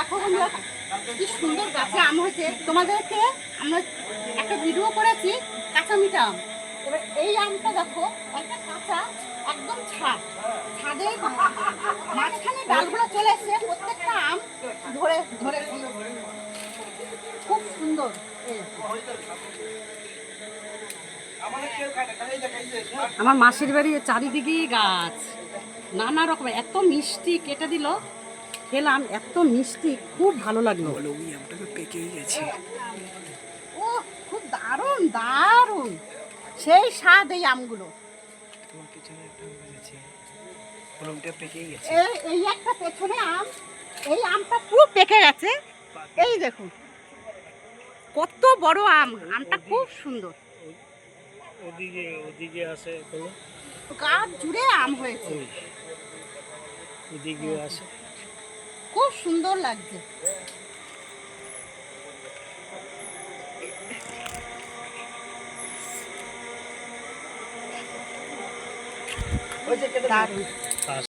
দেখো বন্ধুরা কি সুন্দর গাছে আম হয়েছে। তোমাদেরকে আমরা একটা ভিডিও করেছি কাঁচা মিঠা আম। এবার এই আমটা দেখো একটা কাঁচা একদম ছাদের মাঝখানে ডালগুলো চলে এসছে, প্রত্যেকটা আম ধরে ধরে খুব সুন্দর। আমার মাসির বাড়ি চারিদিকেই গাছ, নানা রকমের, এত মিষ্টি। কেটে দিল, খেলাম, এত মিষ্টি, খুব ভালো লাগলো। পেকেই গেছে। ও খুব দারুণ দারুণ, সেই স্বাদ এই আমগুলো। তোমার পেছনে একটা আম আছে, কলমটা পেকেই গেছে। এই একটা পেছনে আম, এই আমটা পুরো পেকে গেছে। এই দেখুন কত বড় আম, আমটা খুব সুন্দর। ওদিকে ওদিকে আছে এখনো, গাছ জুড়ে আম হয়েছে, ওদিকেও আছে। খুব সুন্দর লাগছে। দারুণ।